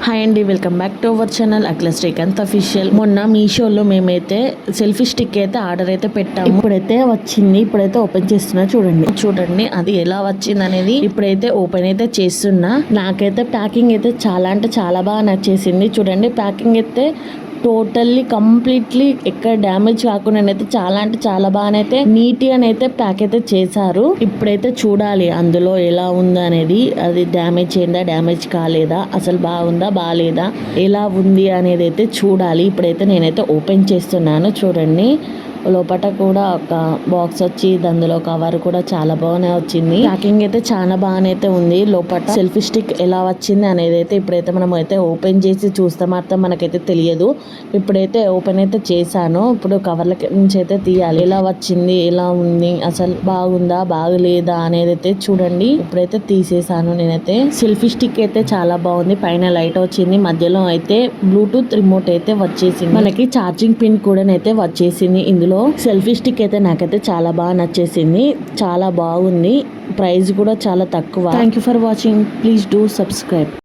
Hi అండి, welcome back to our channel Akhila Srikanth official. మొన్న మీషోలో మేమైతే సెల్ఫీ స్టిక్ అయితే ఆర్డర్ అయితే పెట్టాము. ఇప్పుడైతే వచ్చింది, ఇప్పుడైతే ఓపెన్ చేస్తున్నా. చూడండి అది ఎలా వచ్చింది అనేది ఇప్పుడైతే ఓపెన్ అయితే చేస్తున్నా. నాకైతే ప్యాకింగ్ అయితే చాలా అంటే చాలా బాగా నచ్చేసింది. చూడండి ప్యాకింగ్ అయితే టోటల్లీ కంప్లీట్లీ ఎక్కడ డ్యామేజ్ కాకుండా అయితే చాలా అంటే చాలా బాగానైతే నీట్గానైతే ప్యాక్ అయితే చేశారు. ఇప్పుడైతే చూడాలి అందులో ఎలా ఉందా అనేది, అది డ్యామేజ్ అయిందా, డ్యామేజ్ కాలేదా, అసలు బాగుందా బాగాలేదా, ఎలా ఉంది అనేది అయితే చూడాలి. ఇప్పుడైతే నేనైతే ఓపెన్ చేస్తున్నాను. చూడండి లోపల కూడా ఒక బాక్స్ వచ్చి అందులో కవర్ కూడా చాలా బాగానే వచ్చింది. ప్యాకింగ్ అయితే చాలా బాగానైతే ఉంది. లోపల సెల్ఫీ స్టిక్ ఎలా వచ్చింది అనేది అయితే ఇప్పుడైతే మనం అయితే ఓపెన్ చేసి చూస్తే మాత్రం మనకైతే తెలియదు. ఇప్పుడైతే ఓపెన్ అయితే చేశాను. ఇప్పుడు కవర్ల నుంచి అయితే తీయాలి. ఎలా వచ్చింది, ఎలా ఉంది, అసలు బాగుందా బాగలేదా అనేది అయితే చూడండి. ఇప్పుడైతే తీసేసాను నేనైతే. సెల్ఫీ స్టిక్ అయితే చాలా బాగుంది. పైన లైట్ వచ్చింది, మధ్యలో అయితే బ్లూటూత్ రిమోట్ అయితే వచ్చేసింది. మనకి ఛార్జింగ్ పిన్ కూడా అయితే వచ్చేసింది. ఇందులో సెల్ఫీ స్టిక్ అయితే నాకైతే చాలా బాగా నచ్చేసింది, చాలా బాగుంది. ప్రైస్ కూడా చాలా తక్కువ. Thank you for watching. Please do subscribe.